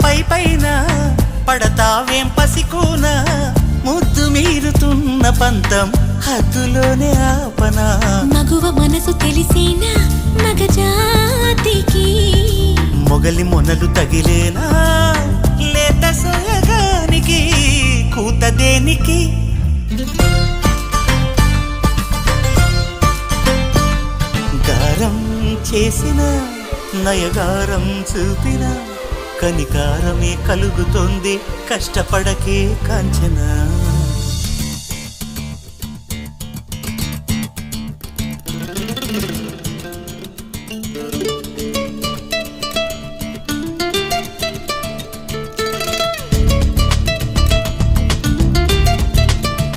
పై పైన పడతావేం పసికూన ముద్దు మీరుతున్న పంతం హద్దులోనే ఆపనా మగువ మనసు తెలిసేనా మగజాతికి మొగలి మొనలు తగిలేనా లేత సోయగానికి కూత దేనికి గారం చేసిన నయగారం చూపిన కనికారమే కలుగుతోంది కష్టపడకే కాంచనా